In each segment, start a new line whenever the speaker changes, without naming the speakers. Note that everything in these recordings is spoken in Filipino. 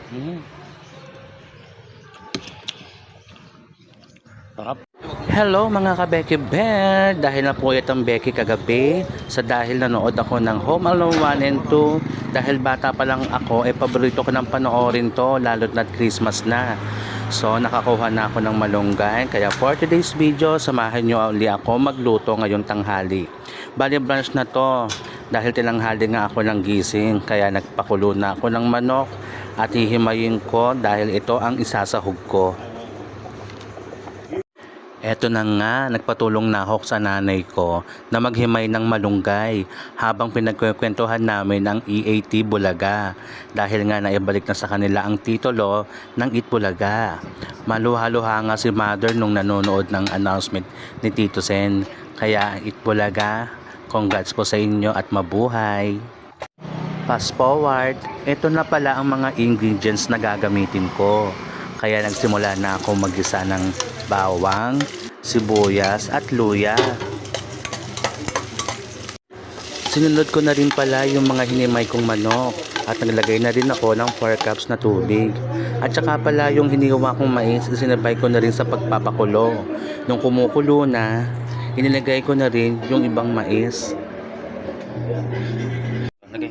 Mm. Sarap. Hello mga ka-Becky Bear! Dahil na po itong Becky kagabi dahil nanood ako ng Home Alone 1 and 2. Dahil bata pa lang ako, paborito ko nang panoorin to, lalo't na Christmas na. So nakakuha na ako ng malunggay. Kaya for today's video, samahan nyo uli ako magluto ngayong tanghali. Bali brunch na to dahil tinanghali nga ako ng gising. Kaya nagpakulo na ako ng manok at hihimayin ko dahil ito ang isasahog ko. Eto na nga, nagpatulong na ako sa nanay ko na maghimay ng malunggay habang pinagkukwentuhan namin ang EAT Bulaga dahil nga naibalik na sa kanila ang titulo ng Eat Bulaga. Maluha-luha nga si mother nung nanonood ng announcement ni Tito Sen. Kaya Eat Bulaga, congrats po sa inyo at mabuhay. Fast forward, ito na pala ang mga ingredients na gagamitin ko. Kaya nagsimula na ako maggisa ng bawang, sibuyas at luya. Sinunod ko na rin pala yung mga hinimay kong manok at naglagay na rin ako ng 4 cups na tubig. At saka pala yung hiniwa kong mais, sinabay ko na rin sa pagpapakulo. Nung kumukulo na, inilagay ko na rin yung ibang mais. Okay.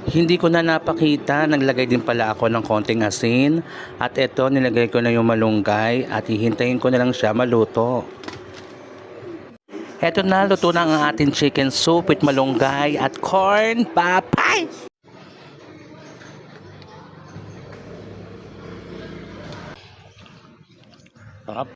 Hindi ko na napakita, naglagay din pala ako ng konting asin at ito nilagay ko na yung malunggay at hihintayin ko na lang siya maluto. Eto na, luto na ang ating chicken soup with malunggay at corn papay. Sarap.